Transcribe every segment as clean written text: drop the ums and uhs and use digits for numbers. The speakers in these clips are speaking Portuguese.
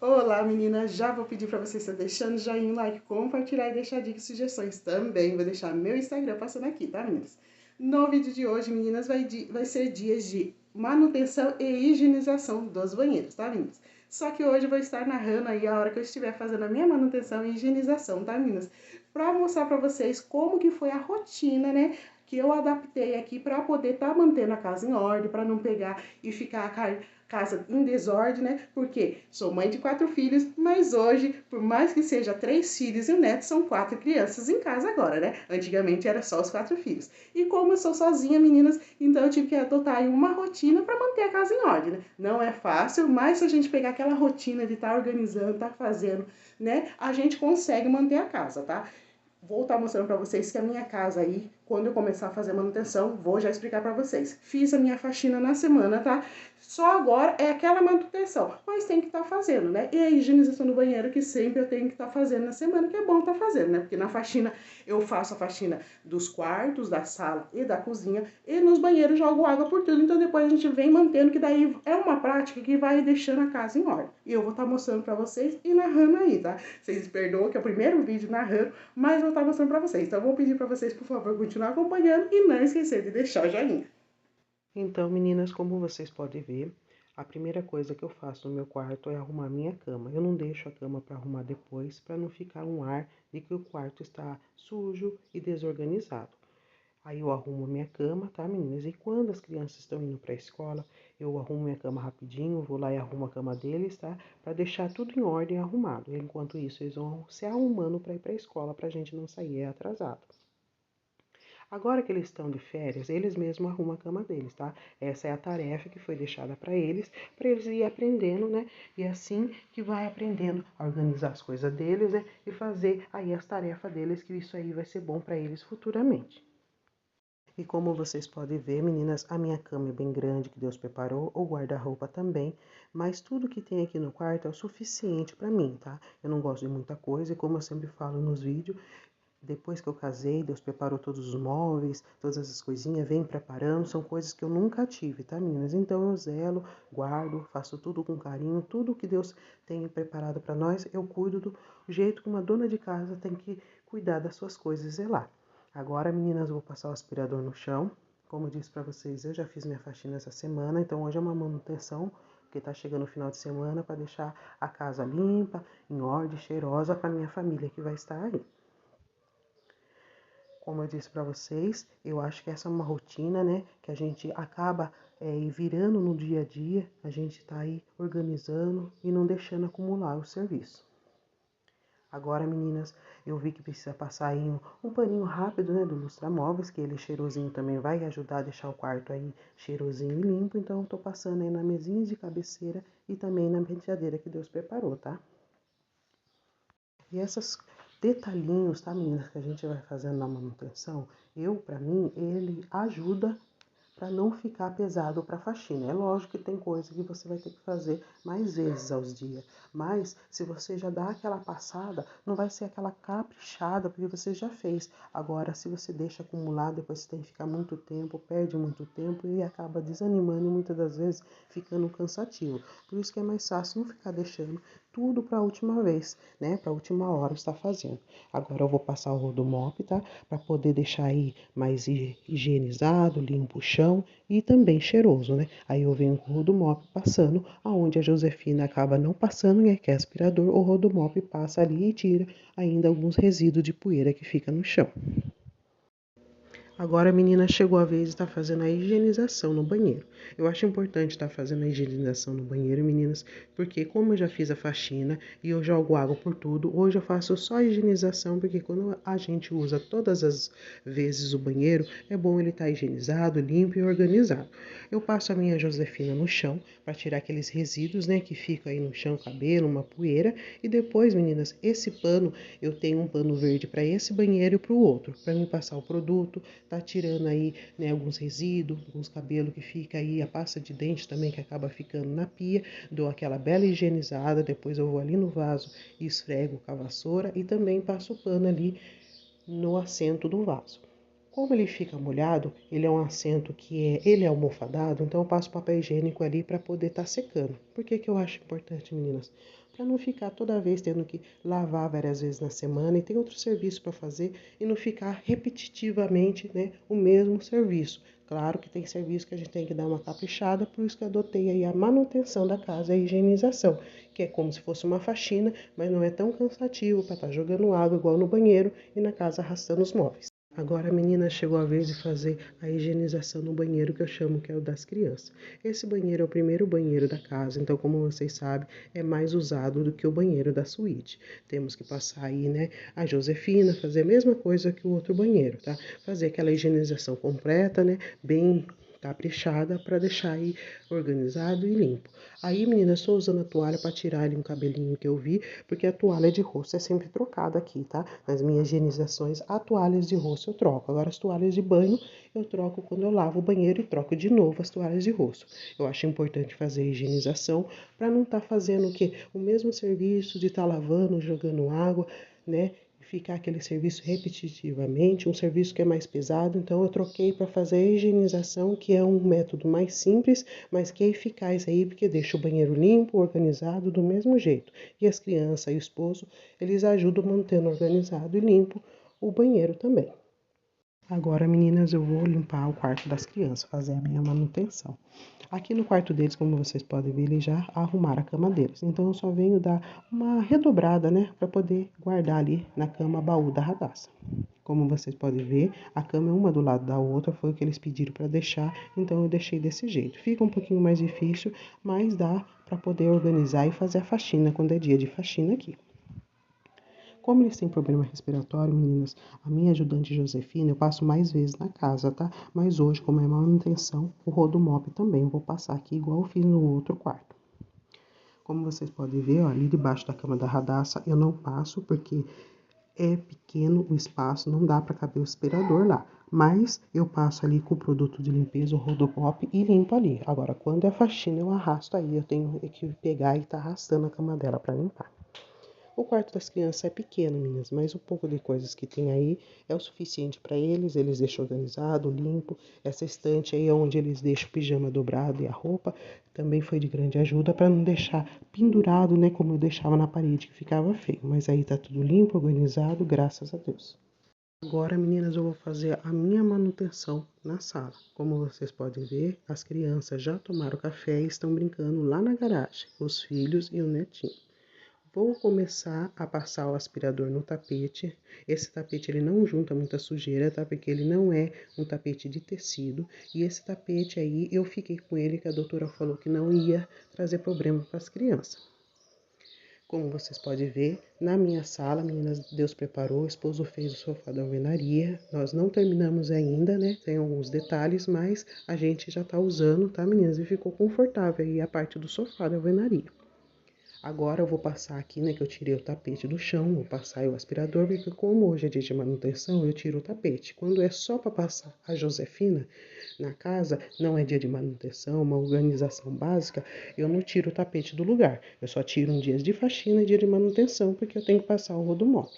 Olá, meninas! Já vou pedir para você estar deixando joinha, like, compartilhar e deixar dicas e sugestões também. Vou deixar meu Instagram passando aqui, tá, meninas? No vídeo de hoje, meninas, vai ser dias de manutenção e higienização dos banheiros, tá, meninas? Só que hoje eu vou estar narrando aí a hora que eu estiver fazendo a minha manutenção e higienização, tá, meninas? Pra mostrar pra vocês como que foi a rotina, né? Que eu adaptei aqui para poder estar mantendo a casa em ordem, para não pegar e ficar casa em desordem, né? Porque sou mãe de 4 filhos, mas hoje, por mais que seja 3 filhos e um neto, são 4 crianças em casa agora, né? Antigamente era só os 4 filhos. E como eu sou sozinha, meninas, então eu tive que adotar aí uma rotina para manter a casa em ordem, né? Não é fácil, mas se a gente pegar aquela rotina de estar organizando, estar fazendo, né? A gente consegue manter a casa, tá? Vou estar mostrando para vocês que a minha casa aí, quando eu começar a fazer manutenção, vou já explicar para vocês. Fiz a minha faxina na semana, tá? Só agora é aquela manutenção, mas tem que estar fazendo, né? E a higienização do banheiro que sempre eu tenho que estar fazendo na semana, que é bom estar fazendo, né? Porque na faxina eu faço a faxina dos quartos, da sala e da cozinha, e nos banheiros jogo água por tudo, então depois a gente vem mantendo, que daí é uma prática que vai deixando a casa em ordem. E eu vou estar mostrando para vocês e narrando aí, tá? Vocês perdoam que é o primeiro vídeo narrando, mas eu vou estar mostrando para vocês. Então eu vou pedir para vocês, por favor, continuar acompanhando e não esquecer de deixar o joinha. Então, meninas, como vocês podem ver, a primeira coisa que eu faço no meu quarto é arrumar minha cama. Eu não deixo a cama para arrumar depois, para não ficar um ar de que o quarto está sujo e desorganizado. Aí eu arrumo minha cama, tá, meninas? E quando as crianças estão indo para a escola, eu arrumo minha cama rapidinho, vou lá e arrumo a cama deles, tá? Para deixar tudo em ordem, arrumado. Enquanto isso, eles vão se arrumando para ir para a escola, para a gente não sair atrasado. Agora que eles estão de férias, eles mesmos arrumam a cama deles, tá? Essa é a tarefa que foi deixada para eles ir aprendendo, né? E assim que vai aprendendo a organizar as coisas deles, né? E fazer aí as tarefas deles, que isso aí vai ser bom para eles futuramente. E como vocês podem ver, meninas, a minha cama é bem grande, que Deus preparou, o guarda-roupa também, mas tudo que tem aqui no quarto é o suficiente para mim, tá? Eu não gosto de muita coisa e como eu sempre falo nos vídeos, depois que eu casei, Deus preparou todos os móveis, todas essas coisinhas, vem preparando, são coisas que eu nunca tive, tá, meninas? Então eu zelo, guardo, faço tudo com carinho, tudo que Deus tem preparado para nós, eu cuido do jeito que uma dona de casa tem que cuidar das suas coisas e zelar. Agora, meninas, eu vou passar o aspirador no chão. Como eu disse para vocês, eu já fiz minha faxina essa semana, então hoje é uma manutenção, porque tá chegando o final de semana para deixar a casa limpa, em ordem, cheirosa para minha família que vai estar aí. Como eu disse para vocês, eu acho que essa é uma rotina, né, que a gente acaba virando no dia a dia, a gente está aí organizando e não deixando acumular o serviço. Agora, meninas, eu vi que precisa passar aí um paninho rápido, né, do lustramóveis, que ele cheirosinho também vai ajudar a deixar o quarto aí cheirosinho e limpo, então eu tô passando aí na mesinha de cabeceira e também na penteadeira que Deus preparou, tá? E essas detalhinhos, tá, meninas, que a gente vai fazendo na manutenção, para mim, ele ajuda para não ficar pesado para a faxina. É lógico que tem coisa que você vai ter que fazer mais vezes aos dias, mas se você já dá aquela passada, não vai ser aquela caprichada porque você já fez. Agora, se você deixa acumular, depois você tem que ficar muito tempo, perde muito tempo e acaba desanimando e muitas das vezes ficando cansativo. Por isso que é mais fácil não ficar deixando tudo para a última vez, né? Para a última hora estar fazendo. Agora eu vou passar o rodomop, tá? Para poder deixar aí mais higienizado, limpo o chão e também cheiroso, né? Aí eu venho com o rodomop passando, aonde a Josefina acaba não passando, né? Que é aspirador, o rodomop passa ali e tira ainda alguns resíduos de poeira que fica no chão. Agora, menina, chegou a vez de estar fazendo a higienização no banheiro. Eu acho importante estar fazendo a higienização no banheiro, meninas, porque como eu já fiz a faxina e eu jogo água por tudo, hoje eu faço só a higienização, porque quando a gente usa todas as vezes o banheiro, é bom ele estar higienizado, limpo e organizado. Eu passo a minha Josefina no chão para tirar aqueles resíduos, né, que ficam aí no chão, cabelo, uma poeira, e depois, meninas, esse pano, eu tenho um pano verde para esse banheiro e para o outro, para me passar o produto, tá tirando aí, né, alguns resíduos, alguns cabelos que fica aí, a pasta de dente também que acaba ficando na pia, dou aquela bela higienizada, depois eu vou ali no vaso e esfrego com a vassoura e também passo o pano ali no assento do vaso. Como ele fica molhado, ele é um assento ele é almofadado, então eu passo papel higiênico ali para poder estar secando. Por que que eu acho importante, meninas? Para não ficar toda vez tendo que lavar várias vezes na semana e tem outro serviço para fazer e não ficar repetitivamente, né, o mesmo serviço. Claro que tem serviço que a gente tem que dar uma caprichada, por isso que eu adotei aí a manutenção da casa e a higienização, que é como se fosse uma faxina, mas não é tão cansativo para estar jogando água igual no banheiro e na casa arrastando os móveis. Agora, menina, chegou a vez de fazer a higienização no banheiro que eu chamo que é o das crianças. Esse banheiro é o primeiro banheiro da casa, então, como vocês sabem, é mais usado do que o banheiro da suíte. Temos que passar aí, né, a Josefina, fazer a mesma coisa que o outro banheiro, tá? Fazer aquela higienização completa, né, bem caprichada para deixar aí organizado e limpo. Aí, menina, eu estou usando a toalha para tirar ali um cabelinho que eu vi, porque a toalha de rosto é sempre trocada aqui, tá? Nas minhas higienizações, as toalhas de rosto eu troco. Agora, as toalhas de banho eu troco quando eu lavo o banheiro e troco de novo as toalhas de rosto. Eu acho importante fazer a higienização para não estar fazendo o quê? O mesmo serviço de estar lavando, jogando água, né? Ficar aquele serviço repetitivamente, um serviço que é mais pesado, então eu troquei para fazer a higienização, que é um método mais simples, mas que é eficaz aí, porque deixa o banheiro limpo, organizado do mesmo jeito. E as crianças e o esposo, eles ajudam mantendo organizado e limpo o banheiro também. Agora, meninas, eu vou limpar o quarto das crianças, fazer a minha manutenção. Aqui no quarto deles, como vocês podem ver, eles já arrumaram a cama deles. Então, eu só venho dar uma redobrada, né, para poder guardar ali na cama baú da Radassa. Como vocês podem ver, a cama é uma do lado da outra, foi o que eles pediram para deixar, então eu deixei desse jeito. Fica um pouquinho mais difícil, mas dá para poder organizar e fazer a faxina quando é dia de faxina aqui. Como eles têm problema respiratório, meninas, a minha ajudante Josefina, eu passo mais vezes na casa, tá? Mas hoje, como é manutenção, o rodomop também eu vou passar aqui igual eu fiz no outro quarto. Como vocês podem ver, ó, ali debaixo da cama da Radassa eu não passo porque é pequeno o espaço, não dá para caber o aspirador lá. Mas eu passo ali com o produto de limpeza, o Rodopop, e limpo ali. Agora, quando é faxina, eu arrasto aí. Eu tenho que pegar e tá arrastando a cama dela para limpar. O quarto das crianças é pequeno, meninas, mas um pouco de coisas que tem aí é o suficiente para eles. Eles deixam organizado, limpo. Essa estante aí é onde eles deixam o pijama dobrado e a roupa também foi de grande ajuda para não deixar pendurado, né, como eu deixava na parede, que ficava feio. Mas aí tá tudo limpo, organizado, graças a Deus. Agora, meninas, eu vou fazer a minha manutenção na sala. Como vocês podem ver, as crianças já tomaram café e estão brincando lá na garagem, os filhos e o netinho. Vou começar a passar o aspirador no tapete. Esse tapete ele não junta muita sujeira, tá? Porque ele não é um tapete de tecido. E esse tapete aí, eu fiquei com ele que a doutora falou que não ia trazer problema para as crianças. Como vocês podem ver, na minha sala, meninas, Deus preparou, o esposo fez o sofá da alvenaria. Nós não terminamos ainda, né? Tem alguns detalhes, mas a gente já tá usando, tá, meninas? E ficou confortável aí a parte do sofá da alvenaria. Agora eu vou passar aqui, né, que eu tirei o tapete do chão, vou passar o aspirador, porque como hoje é dia de manutenção, eu tiro o tapete. Quando é só para passar a Josefina na casa, não é dia de manutenção, uma organização básica, eu não tiro o tapete do lugar. Eu só tiro em dias de faxina e dia de manutenção, porque eu tenho que passar o rodomóvel.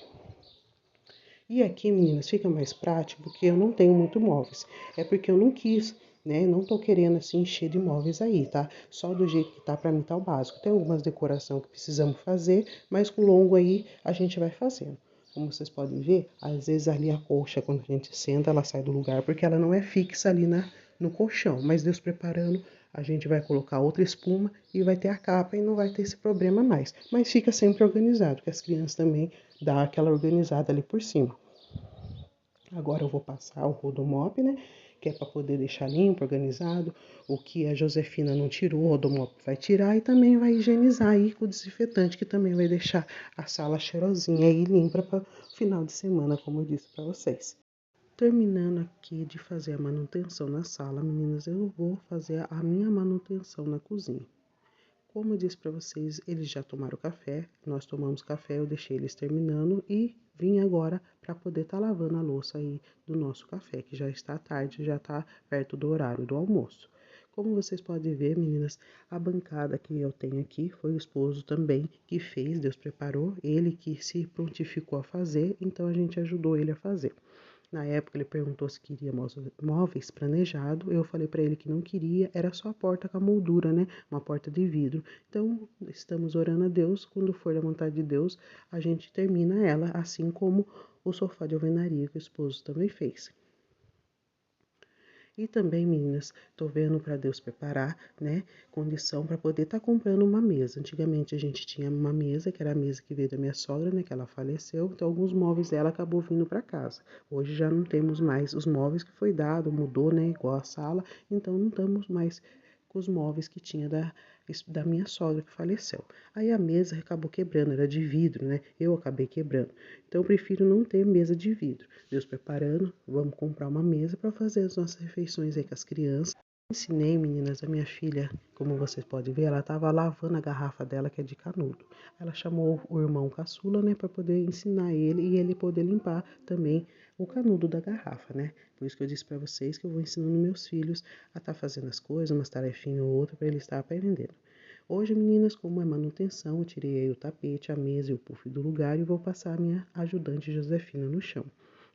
E aqui, meninas, fica mais prático, porque eu não tenho muito móveis. É porque eu não quis, né? Não tô querendo assim encher de móveis aí, tá? Só do jeito que tá pra mim tá o básico. Tem algumas decorações que precisamos fazer, mas com o longo aí a gente vai fazendo. Como vocês podem ver, às vezes ali a colcha, quando a gente senta, ela sai do lugar, porque ela não é fixa ali no colchão. Mas Deus preparando, a gente vai colocar outra espuma e vai ter a capa e não vai ter esse problema mais. Mas fica sempre organizado, que as crianças também dão aquela organizada ali por cima. Agora eu vou passar o rodomop, né? Que é para poder deixar limpo, organizado. O que a Josefina não tirou, o rodomop vai tirar e também vai higienizar aí com o desinfetante, que também vai deixar a sala cheirosinha e limpa para o final de semana, como eu disse para vocês. Terminando aqui de fazer a manutenção na sala, meninas, eu vou fazer a minha manutenção na cozinha. Como eu disse para vocês, eles já tomaram café, nós tomamos café, eu deixei eles terminando e vim agora para poder estar lavando a louça aí do nosso café, que já está tarde, já está perto do horário do almoço. Como vocês podem ver, meninas, a bancada que eu tenho aqui foi o esposo também que fez, Deus preparou, ele que se prontificou a fazer, então a gente ajudou ele a fazer. Na época ele perguntou se queria móveis planejado, eu falei para ele que não queria, era só a porta com a moldura, né? Uma porta de vidro. Então, estamos orando a Deus, quando for da vontade de Deus, a gente termina ela, assim como o sofá de alvenaria que o esposo também fez. E também, meninas, tô vendo para Deus preparar, né, condição para poder estar comprando uma mesa. Antigamente a gente tinha uma mesa, que era a mesa que veio da minha sogra, né, que ela faleceu, então alguns móveis dela acabou vindo para casa. Hoje já não temos mais os móveis que foi dado, mudou, né, igual a sala, então não estamos mais com os móveis que tinha da minha sogra que faleceu. Aí a mesa acabou quebrando, era de vidro, né? Eu acabei quebrando. Então eu prefiro não ter mesa de vidro. Deus preparando, vamos comprar uma mesa para fazer as nossas refeições aí com as crianças. Ensinei, meninas, a minha filha, como vocês podem ver, ela estava lavando a garrafa dela, que é de canudo. Ela chamou o irmão caçula, né, para poder ensinar ele e ele poder limpar também o canudo da garrafa, né? Por isso que eu disse para vocês que eu vou ensinando meus filhos a estar fazendo as coisas, umas tarefinhas ou outra, para eles estar aprendendo. Hoje, meninas, como é manutenção, eu tirei aí o tapete, a mesa e o puff do lugar e vou passar a minha ajudante Josefina no chão.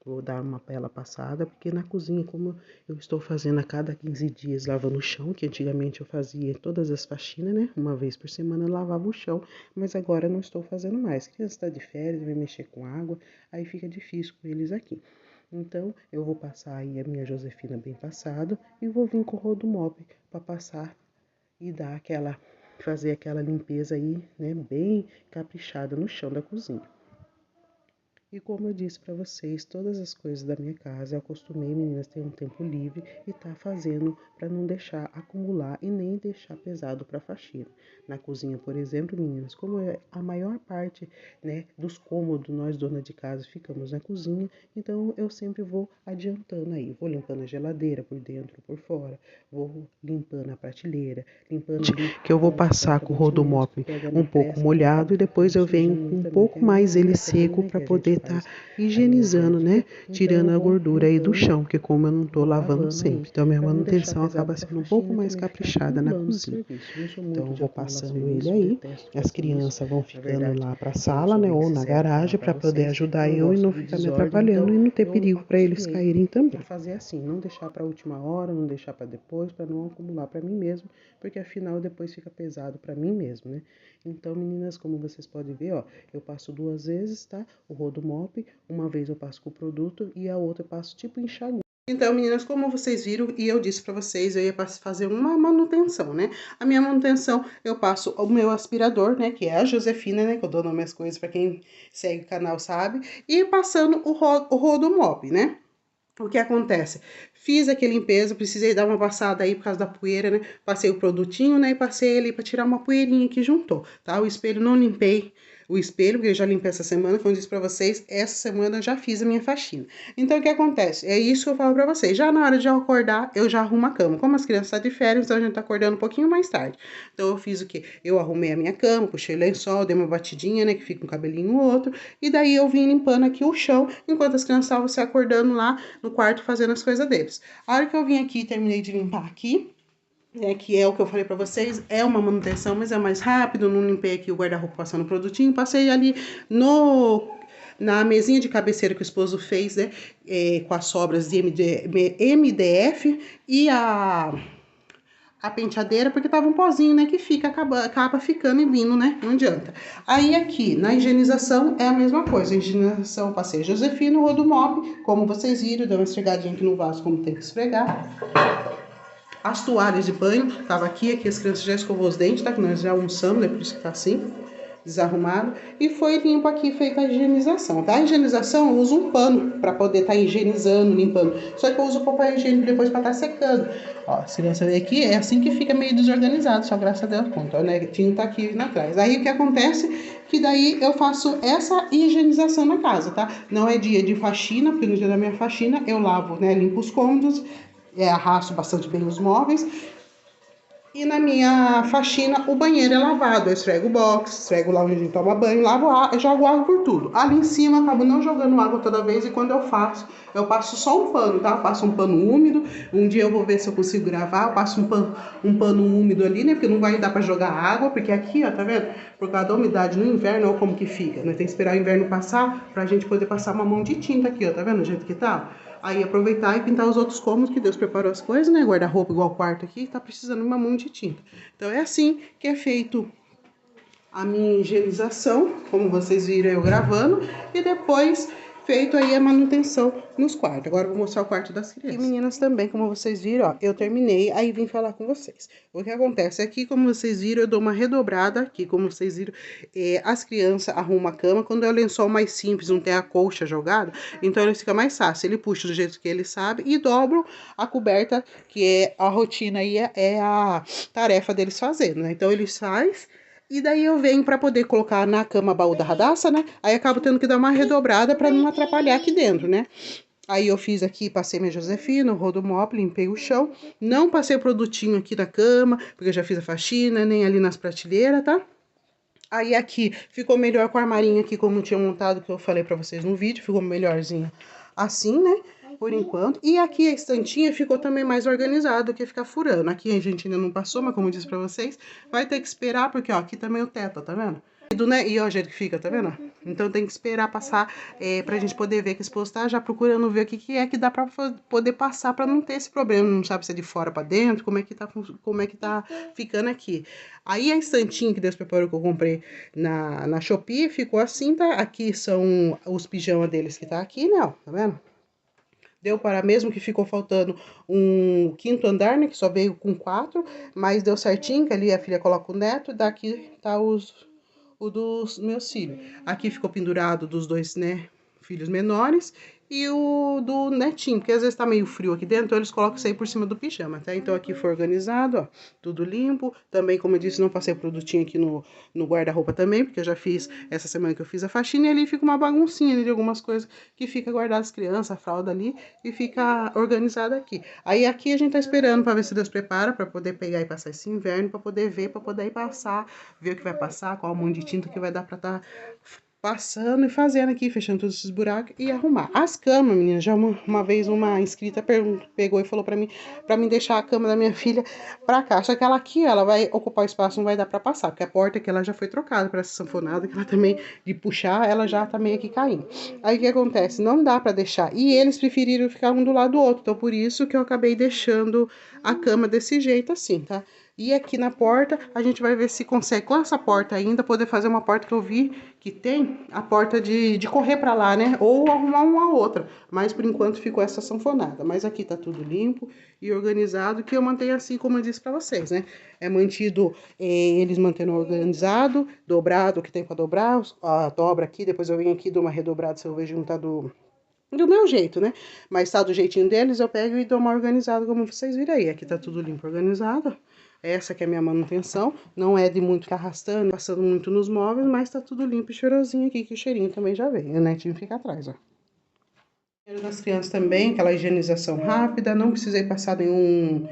Vou dar uma bela passada, porque na cozinha, como eu estou fazendo a cada 15 dias lavando o chão, que antigamente eu fazia todas as faxinas, né? Uma vez por semana eu lavava o chão, mas agora eu não estou fazendo mais. A criança está de férias, vai mexer com água, aí fica difícil com eles aqui. Então, eu vou passar aí a minha Josefina bem passada e vou vir com o rodomop para passar e fazer aquela limpeza aí, né? Bem caprichada no chão da cozinha. E como eu disse para vocês, todas as coisas da minha casa, eu acostumei, meninas, ter um tempo livre e tá fazendo para não deixar acumular e nem deixar pesado para faxina. Na cozinha, por exemplo, meninas, como é a maior parte, né, dos cômodos nós dona de casa ficamos na cozinha, então eu sempre vou adiantando aí, vou limpando a geladeira por dentro, por fora, vou limpando a prateleira, limpando ali, que eu vou passar com o rodomop um pouco molhado e depois eu venho com um pouco mais ele seco para poder tá higienizando, né? Tirando a gordura aí do chão, porque como eu não tô lavando sempre, então minha manutenção acaba sendo um pouco mais caprichada na cozinha. Então eu vou passando ele aí, as crianças vão ficando lá pra sala, né? Ou na garagem para poder ajudar eu e não ficar me atrapalhando e não ter perigo para eles caírem também. Fazer assim, não deixar para a última hora, não deixar para depois, para não acumular para mim mesmo, porque afinal depois fica pesado para mim mesmo, né? Então, meninas, como vocês podem ver, ó, eu passo 2 vezes, tá? O rodomop, uma vez eu passo com o produto e a outra eu passo tipo enxaguante. Então, meninas, como vocês viram e eu disse pra vocês, eu ia fazer uma manutenção, né? A minha manutenção, eu passo o meu aspirador, né? Que é a Josefina, né? Que eu dou nome às coisas pra quem segue o canal sabe. E passando o rodomop, né? O que acontece? Fiz aqui a limpeza, precisei dar uma passada aí por causa da poeira, né? Passei o produtinho, né? E passei ali para tirar uma poeirinha que juntou, tá? O espelho não limpei o espelho, porque eu já limpei essa semana, como eu disse para vocês, essa semana eu já fiz a minha faxina. Então, o que acontece? É isso que eu falo para vocês. Já na hora de eu acordar, eu já arrumo a cama. Como as crianças estão de férias, então a gente tá acordando um pouquinho mais tarde. Então, eu fiz o quê? Eu arrumei a minha cama, puxei o lençol, dei uma batidinha, né? Que fica um cabelinho ou outro. E daí eu vim limpando aqui o chão, enquanto as crianças estavam se acordando lá no quarto fazendo as coisas deles. A hora que eu vim aqui, terminei de limpar aqui, que é o que eu falei pra vocês, é uma manutenção, mas é mais rápido, não limpei aqui o guarda-roupa passando o produtinho, passei ali na mesinha de cabeceira que o esposo fez, né, com as sobras de MDF e a penteadeira, porque tava um pozinho, né, que acaba ficando e vindo, né, não adianta. Aí aqui, na higienização, é a mesma coisa, a higienização eu passei Josefina, o rodomop, como vocês viram, deu uma esfregadinha aqui no vaso, como tem que esfregar. As toalhas de banho, tava aqui as crianças já escovou os dentes, tá, que nós já almoçamos, é por isso que tá assim, desarrumado, e foi limpo aqui, feita a higienização, tá? A higienização eu uso um pano para poder estar higienizando, limpando, só que eu uso o papel higiênico depois para estar secando. Ó, se você ver aqui, é assim que fica meio desorganizado, só graças a Deus, ponto, o netinho tá aqui atrás. Aí o que acontece, que daí eu faço essa higienização na casa, tá? Não é dia de faxina, porque no dia da minha faxina eu lavo, né, limpo os cômodos, arrasto bastante bem os móveis, E na minha faxina, o banheiro é lavado. Eu esfrego o box, esfrego lá onde a gente toma banho, lavo água, jogo água por tudo. Ali em cima, eu acabo não jogando água toda vez e quando eu faço, eu passo só um pano, tá? Eu passo um pano úmido. Um dia eu vou ver se eu consigo gravar. Eu passo um pano úmido ali, né? Porque não vai dar pra jogar água, porque aqui, ó, tá vendo? Por causa da umidade no inverno, olha como que fica. Nós temos que esperar o inverno passar pra gente poder passar uma mão de tinta aqui, ó. Tá vendo o jeito que tá? Aí aproveitar e pintar os outros cômodos que Deus preparou as coisas, né? Guarda-roupa igual o quarto aqui, tá precisando de uma mão de tinta. Então é assim que é feito a minha higienização, como vocês viram eu gravando, e depois feito aí a manutenção nos quartos. Agora eu vou mostrar o quarto das crianças. E meninas também, como vocês viram, ó, eu terminei, aí vim falar com vocês. O que acontece aqui, como vocês viram, eu dou uma redobrada aqui, como vocês viram, as crianças arrumam a cama, quando é o lençol mais simples, não tem a colcha jogada, então ele fica mais fácil, ele puxa do jeito que ele sabe e dobro a coberta, que é a rotina aí, é a tarefa deles fazendo, né? Então eles faz. E daí eu venho para poder colocar na cama baú da Radassa, né? Aí acabo tendo que dar uma redobrada para não atrapalhar aqui dentro, né? Aí eu fiz aqui, passei minha Josefina, rodo mop, limpei o chão. Não passei produtinho aqui na cama, porque eu já fiz a faxina, nem ali nas prateleiras, tá? Aí aqui ficou melhor com o armarinho aqui, como eu tinha montado, que eu falei para vocês no vídeo. Ficou melhorzinho assim, né? Por enquanto. E aqui a estantinha ficou também mais organizado do que ficar furando. Aqui a gente ainda não passou, mas como eu disse pra vocês, vai ter que esperar, porque ó, aqui também o teto, tá vendo? Né? E ó, o jeito que fica, tá vendo? Então tem que esperar passar pra gente poder ver que esse esposo tá já procurando ver o que é que dá pra poder passar pra não ter esse problema. Não sabe se é de fora pra dentro, como é que tá ficando aqui. Aí a estantinha que Deus preparou que eu comprei na Shopee ficou assim, tá? Aqui são os pijamas deles que tá aqui, né? Ó, tá vendo? Deu para mesmo que ficou faltando um quinto andar, né? Que só veio com 4, mas deu certinho, que ali a filha coloca o neto, daqui tá o dos meus filhos. Aqui ficou pendurado dos dois, né? Filhos menores e o do netinho, porque às vezes tá meio frio aqui dentro, então eles colocam isso aí por cima do pijama, tá? Então aqui foi organizado, ó, tudo limpo. Também, como eu disse, não passei produtinho aqui no guarda-roupa também, porque eu já fiz essa semana que eu fiz a faxina e ali fica uma baguncinha ali de algumas coisas que fica guardada as crianças, a fralda ali e fica organizada aqui. Aí aqui a gente tá esperando para ver se Deus prepara para poder pegar e passar esse inverno, para poder ver, para poder ir passar, ver o que vai passar, qual o monte de tinta que vai dar para tá passando e fazendo aqui, fechando todos esses buracos e arrumar. As camas, meninas, já uma vez uma inscrita pegou e falou pra mim deixar a cama da minha filha pra cá. Só que ela aqui, ela vai ocupar o espaço, não vai dar pra passar, porque a porta aqui ela já foi trocada pra essa sanfonada, que ela também, de puxar, ela já tá meio que caindo. Aí o que acontece? Não dá pra deixar. E eles preferiram ficar um do lado do outro, então por isso que eu acabei deixando a cama desse jeito assim, tá? E aqui na porta, a gente vai ver se consegue, com essa porta ainda, poder fazer uma porta que eu vi que tem, a porta de correr pra lá, né? Ou arrumar uma outra. Mas, por enquanto, ficou essa sanfonada. Mas aqui tá tudo limpo e organizado, que eu mantenho assim, como eu disse pra vocês, né? É mantido, eles mantendo organizado, dobrado, o que tem pra dobrar, a dobra aqui, depois eu venho aqui, dou uma redobrada, se eu vejo não tá do meu jeito, né? Mas tá do jeitinho deles, eu pego e dou uma organizada, como vocês viram aí. Aqui tá tudo limpo, organizado. Essa que é a minha manutenção. Não é de muito ficar arrastando, passando muito nos móveis, mas tá tudo limpo e cheirosinho aqui, que o cheirinho também já vem. O netinho fica atrás, ó. Das crianças também, aquela higienização rápida, não precisei passar nenhum,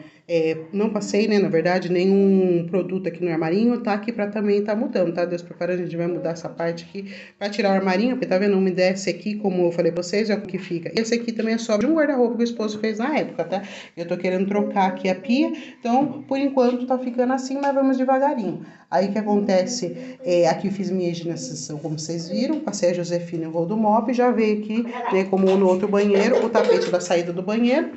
não passei, né, na verdade, nenhum produto aqui no armarinho, tá aqui pra também tá mudando, tá? Deus preparando, a gente vai mudar essa parte aqui pra tirar o armarinho, porque tá vendo, não me desce aqui, como eu falei pra vocês, é o que fica. Esse aqui também é só de um guarda-roupa que o esposo fez na época, tá? Eu tô querendo trocar aqui a pia, então, por enquanto, tá ficando assim, mas vamos devagarinho. Aí o que acontece, aqui fiz minha higienização, como vocês viram, passei a Josefina e o do mop, já veio aqui, né, como no outro banheiro, o tapete da saída do banheiro,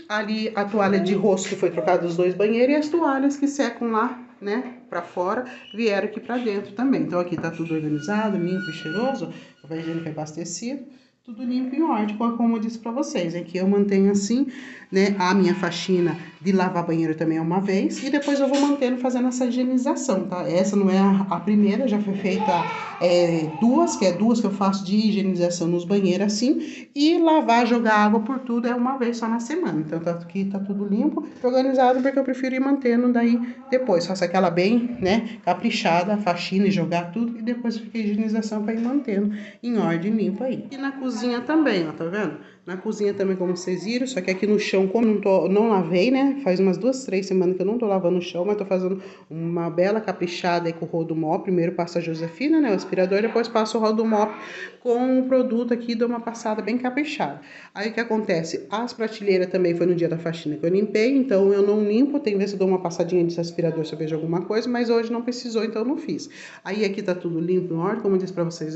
ali a toalha de rosto que foi trocada dos dois banheiros e as toalhas que secam lá, né, pra fora, vieram aqui pra dentro também. Então aqui tá tudo organizado, limpo e cheiroso, o papel higiênico é abastecido, tudo limpo e em ordem, como eu disse pra vocês. Aqui eu mantenho assim, né, a minha faxina de lavar banheiro também é uma vez, e depois eu vou mantendo fazendo essa higienização, tá? Essa não é a primeira, já foi feita duas que eu faço de higienização nos banheiros assim, e lavar, jogar água por tudo é uma vez só na semana. Então tá, aqui tá tudo limpo, organizado, porque eu prefiro ir mantendo daí depois. Faço aquela bem, né, caprichada, faxina e jogar tudo, e depois fica a higienização para ir mantendo em ordem limpa aí. E na cozinha também, ó, tá vendo? Na cozinha também, como vocês viram, só que aqui no chão, como não lavei, né? Faz umas 2, 3 semanas que eu não tô lavando o chão, mas tô fazendo uma bela caprichada aí com o rodo mop. Primeiro passo a Josefina, né? O aspirador, depois passo o rodo mop com o produto aqui, dou uma passada bem caprichada. Aí o que acontece? As prateleiras também foi no dia da faxina que eu limpei, então eu não limpo, tem vezes eu dou uma passadinha desse aspirador se eu vejo alguma coisa, mas hoje não precisou, então eu não fiz. Aí aqui tá tudo limpo, em ordem, como eu disse pra vocês,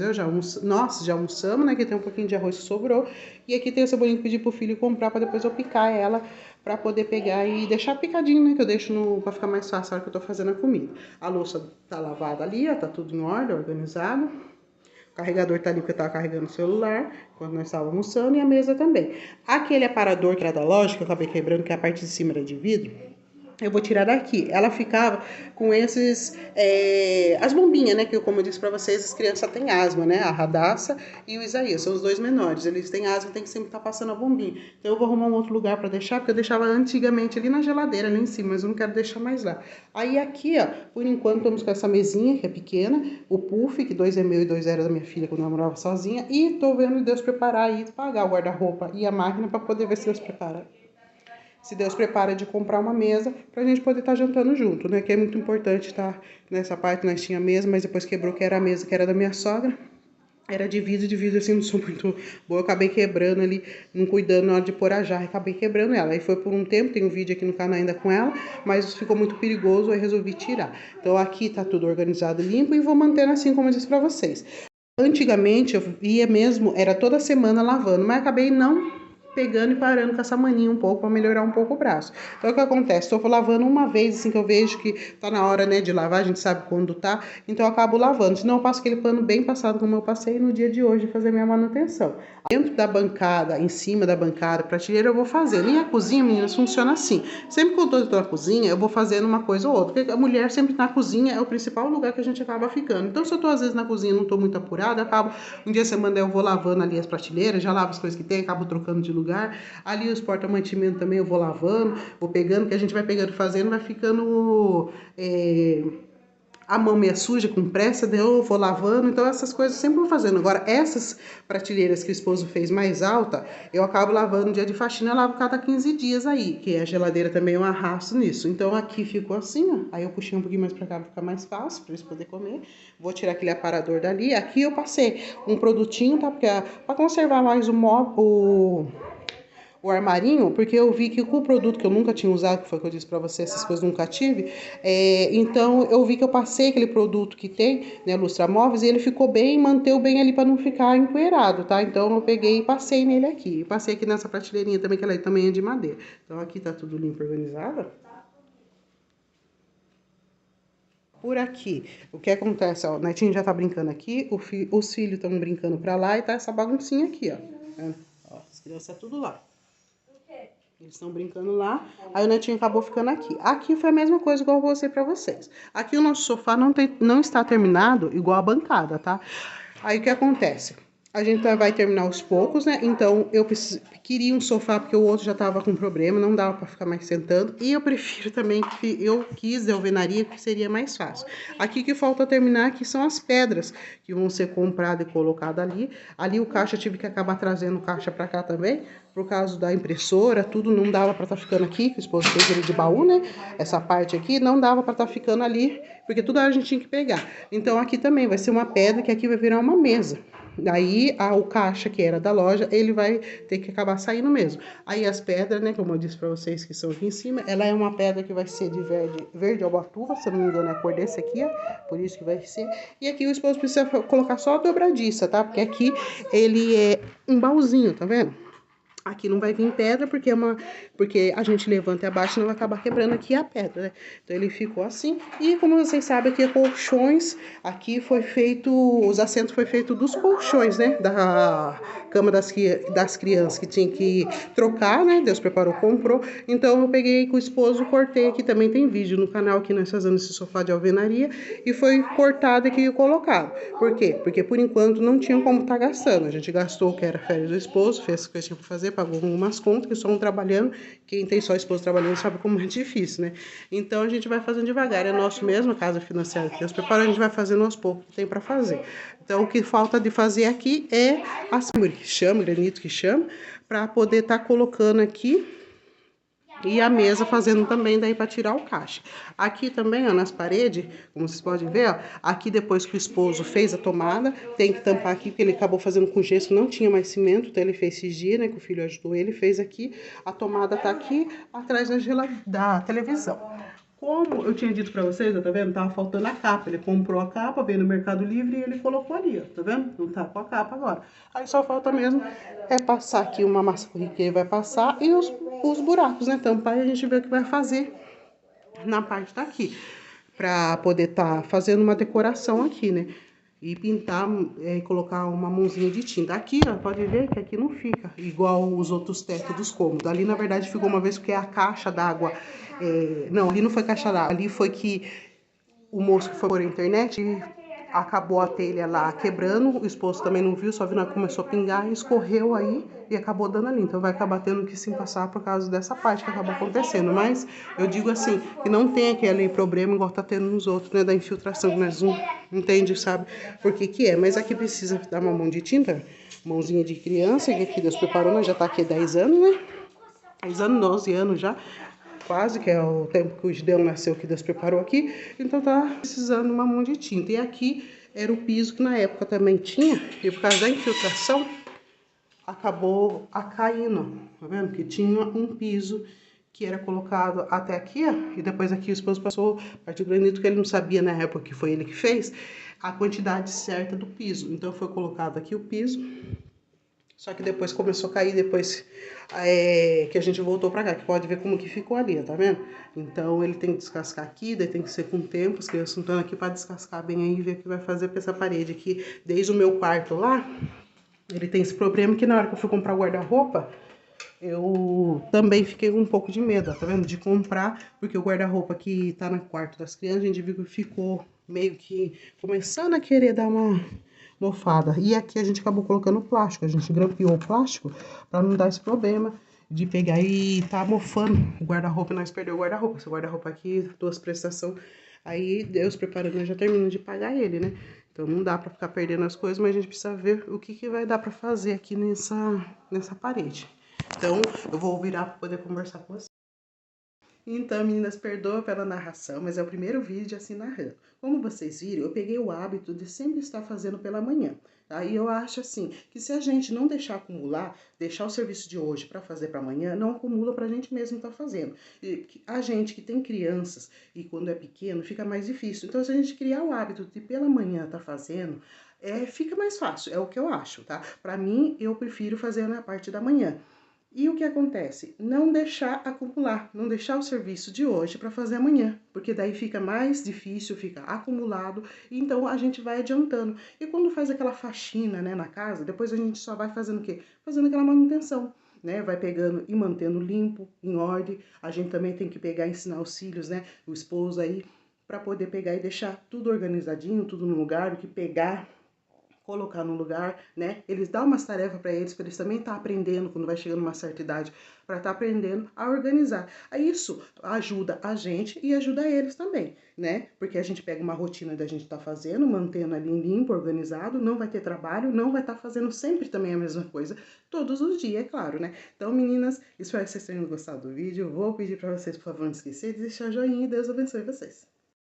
nós já almoçamos, né? Aqui tem um pouquinho de arroz que sobrou, e aqui tem a cebolinha que eu pedi pro filho comprar pra depois eu picar ela, pra poder pegar e deixar picadinho, né? Que eu deixo pra ficar mais fácil a hora que eu tô fazendo a comida. A louça tá lavada ali, ó, tá tudo em ordem, organizado. O carregador tá ali porque eu tava carregando o celular quando nós estávamos almoçando, e a mesa também. Aquele aparador que era da loja, que eu acabei quebrando, que a parte de cima era de vidro, eu vou tirar daqui. Ela ficava com as bombinhas, né? Que como eu disse pra vocês, as crianças têm asma, né? A Radassa e o Isaías, são os dois menores. Eles têm asma, tem que sempre estar passando a bombinha. Então eu vou arrumar um outro lugar pra deixar, porque eu deixava antigamente ali na geladeira, ali em cima, mas eu não quero deixar mais lá. Aí aqui, ó, por enquanto estamos com essa mesinha, que é pequena, o puff, que 2 é meu e 2 era da minha filha quando eu morava sozinha, e tô vendo Deus preparar aí, pagar o guarda-roupa e a máquina pra poder ver se Deus prepara. Se Deus prepara de comprar uma mesa pra gente poder estar jantando junto, né? Que é muito importante estar nessa parte, nós tinha mesa, mas depois quebrou que era a mesa que era da minha sogra. Era de vidro assim, não sou muito boa, eu acabei quebrando ali, não cuidando na hora de pôr a jarra, acabei quebrando ela. Aí foi por um tempo, tem um vídeo aqui no canal ainda com ela, mas ficou muito perigoso, aí resolvi tirar. Então aqui tá tudo organizado, limpo, e vou mantendo assim como eu disse pra vocês. Antigamente eu ia mesmo, era toda semana lavando, mas acabei não pegando e parando com essa mania um pouco para melhorar um pouco o braço. Então o que acontece? Estou lavando uma vez assim que eu vejo que tá na hora, né, de lavar, a gente sabe quando tá, então eu acabo lavando. Senão eu passo aquele pano bem passado como eu passei no dia de hoje fazer minha manutenção. Dentro da bancada, em cima da bancada, prateleira eu vou fazendo. E a cozinha, meninas, funciona assim. Sempre que eu tô na cozinha, eu vou fazendo uma coisa ou outra. Porque a mulher sempre na cozinha é o principal lugar que a gente acaba ficando. Então se eu tô às vezes na cozinha e não tô muito apurada, eu acabo, um dia semana eu vou lavando ali as prateleiras, já lavo as coisas que tem, acabo trocando de lugar. Ali os porta-mantimento também eu vou lavando, vou pegando, que a gente vai pegando e fazendo, vai ficando a mão meia suja, com pressa, daí eu vou lavando, então essas coisas eu sempre vou fazendo. Agora, essas prateleiras que o esposo fez mais alta, eu acabo lavando no dia de faxina, eu lavo cada 15 dias aí, que a geladeira também eu arrasto nisso. Então aqui ficou assim, ó, aí eu puxei um pouquinho mais pra cá pra ficar mais fácil, pra eles poderem comer. Vou tirar aquele aparador dali, aqui eu passei um produtinho, tá, porque pra conservar mais o armarinho, porque eu vi que com o produto que eu nunca tinha usado, que foi o que eu disse pra você, essas coisas nunca tive, então eu vi que eu passei aquele produto que tem, né, Lustra Móveis, e ele ficou bem, manteve bem ali para não ficar empoeirado, tá? Então eu peguei e passei nele aqui. E passei aqui nessa prateleirinha também, que ela também é de madeira. Então aqui tá tudo limpo e organizado. Por aqui, o que acontece, ó, o Netinho já tá brincando aqui, os filhos estão brincando pra lá e tá essa baguncinha aqui, ó. Ó, as crianças tudo lá. Eles estão brincando lá, aí o Netinho acabou ficando aqui. Aqui foi a mesma coisa, igual eu vou mostrar pra vocês. Aqui o nosso sofá não está terminado igual a bancada, tá? Aí o que acontece? A gente vai terminar aos poucos, né? Então eu queria um sofá porque o outro já tava com problema, não dava para ficar mais sentando. E eu prefiro também que eu quis de alvenaria, que seria mais fácil. Aqui que falta terminar aqui são as pedras que vão ser compradas e colocadas ali. Ali o caixa eu tive que acabar trazendo o caixa para cá também, por causa da impressora, tudo não dava para estar ficando aqui, que o esposo fez ele de baú, né? Essa parte aqui não dava para estar ficando ali, porque tudo a gente tinha que pegar. Então aqui também vai ser uma pedra que aqui vai virar uma mesa. Daí o caixa que era da loja, ele vai ter que acabar saindo mesmo. Aí as pedras, né, como eu disse pra vocês que são aqui em cima, ela é uma pedra que vai ser de verde albatuva, se eu não me engano é a cor desse aqui, ó, por isso que vai ser. E aqui o esposo precisa colocar só a dobradiça, tá? Porque aqui ele é um baúzinho, tá vendo? Aqui não vai vir pedra porque a gente levanta e abaixa e não vai acabar quebrando aqui a pedra, né? Então ele ficou assim. E como vocês sabem, aqui é colchões. Aqui foi feito, os assentos foi feito dos colchões, né? Da cama das crianças que tinha que trocar, né? Deus preparou, comprou. Então eu peguei com o esposo, cortei aqui. Também tem vídeo no canal que nós fazemos esse sofá de alvenaria. E foi cortado aqui e colocado. Por quê? Porque por enquanto não tinha como estar gastando. A gente gastou o que era férias do esposo, fez o que tinha pra fazer, pagou algumas contas, que só um trabalhando. Quem tem só esposo trabalhando sabe como é difícil, né? Então a gente vai fazendo devagar. É nosso mesmo, a casa financeira que Deus preparou, a gente vai fazendo aos poucos que tem para fazer. Então o que falta de fazer aqui é as que chama, granito que chama, para poder estar colocando aqui. E a mesa fazendo também daí para tirar o caixa. Aqui também, ó, nas paredes, como vocês podem ver, ó, aqui depois que o esposo fez a tomada, tem que tampar aqui, porque ele acabou fazendo com gesso, não tinha mais cimento, então ele fez esses dias, né, que o filho ajudou ele, fez aqui. A tomada tá aqui, atrás da televisão. Como eu tinha dito pra vocês, ó, tá vendo? Tava faltando a capa. Ele comprou a capa, veio no Mercado Livre e ele colocou ali, ó, tá vendo? Não tá com a capa agora. Aí só falta mesmo passar aqui uma massa corriqueira, vai passar e os buracos, né? Tampar e a gente vê o que vai fazer na parte daqui. Pra poder tá fazendo uma decoração aqui, né? E pintar e colocar uma mãozinha de tinta. Aqui, ó, pode ver que aqui não fica igual os outros tetos dos cômodos. Ali, na verdade, ficou uma vez porque a caixa d'água... não, ali não foi caixa d'água. Ali foi que o moço que foi por internet acabou a telha lá quebrando. O esposo também não viu, só viu que começou a pingar e escorreu aí e acabou dando ali. Então vai acabar tendo que sim passar por causa dessa parte que acabou acontecendo. Mas eu digo assim, que não tem aquele problema igual tá tendo nos outros, né? Da infiltração, que nós não entende, sabe por que é. Mas aqui precisa dar uma mão de tinta, mãozinha de criança, que aqui Deus preparou, nós já tá aqui 10 anos, né? 10 anos, 12 anos já. Quase, que é o tempo que o Gideão nasceu, que Deus preparou aqui. Então tá precisando uma mão de tinta. E aqui era o piso que na época também tinha. E por causa da infiltração, acabou caindo. Tá vendo? Que tinha um piso que era colocado até aqui, ó. E depois aqui o esposo passou a partir do granito, que ele não sabia na época que foi ele que fez, a quantidade certa do piso. Então foi colocado aqui o piso. Só que depois começou a cair, depois que a gente voltou pra cá, que pode ver como que ficou ali, tá vendo? Então ele tem que descascar aqui, daí tem que ser com tempo, as crianças não estão aqui pra descascar bem aí e ver o que vai fazer com essa parede aqui. Desde o meu quarto lá, ele tem esse problema que na hora que eu fui comprar o guarda-roupa, eu também fiquei com um pouco de medo, ó, tá vendo? De comprar, porque o guarda-roupa que tá no quarto das crianças, a gente viu que ficou meio que começando a querer dar uma mofada. E aqui a gente acabou colocando plástico, a gente grampeou o plástico para não dar esse problema de pegar e tá mofando o guarda-roupa e nós perdeu o guarda-roupa. Esse guarda-roupa aqui, 2 prestações, aí Deus preparando, nós já terminamos de pagar ele, né? Então não dá para ficar perdendo as coisas, mas a gente precisa ver o que vai dar para fazer aqui nessa parede. Então eu vou virar para poder conversar com você. Então, meninas, perdoa pela narração, mas é o primeiro vídeo assim narrando. Como vocês viram, eu peguei o hábito de sempre estar fazendo pela manhã. Aí eu acho assim, que se a gente não deixar acumular, deixar o serviço de hoje para fazer para amanhã, não acumula para a gente mesmo estar fazendo. E a gente que tem crianças e quando é pequeno, fica mais difícil. Então, se a gente criar o hábito de pela manhã estar fazendo, fica mais fácil, é o que eu acho, tá? Para mim, eu prefiro fazer na parte da manhã. E o que acontece? Não deixar acumular, não deixar o serviço de hoje para fazer amanhã, porque daí fica mais difícil, fica acumulado, e então a gente vai adiantando. E quando faz aquela faxina, né, na casa, depois a gente só vai fazendo o quê? Fazendo aquela manutenção, né? Vai pegando e mantendo limpo, em ordem. A gente também tem que pegar e ensinar os filhos, né, o esposo aí, para poder pegar e deixar tudo organizadinho, tudo no lugar, o que pegar, colocar no lugar, né? Eles dão umas tarefas para eles também estar aprendendo, quando vai chegando uma certa idade, para estar aprendendo a organizar. Aí isso ajuda a gente e ajuda eles também, né? Porque a gente pega uma rotina da gente estar fazendo, mantendo ali limpo, organizado, não vai ter trabalho, não vai estar fazendo sempre também a mesma coisa, todos os dias, é claro, né? Então, meninas, espero que vocês tenham gostado do vídeo. Vou pedir para vocês, por favor, não esquecer de deixar joinha e Deus abençoe vocês.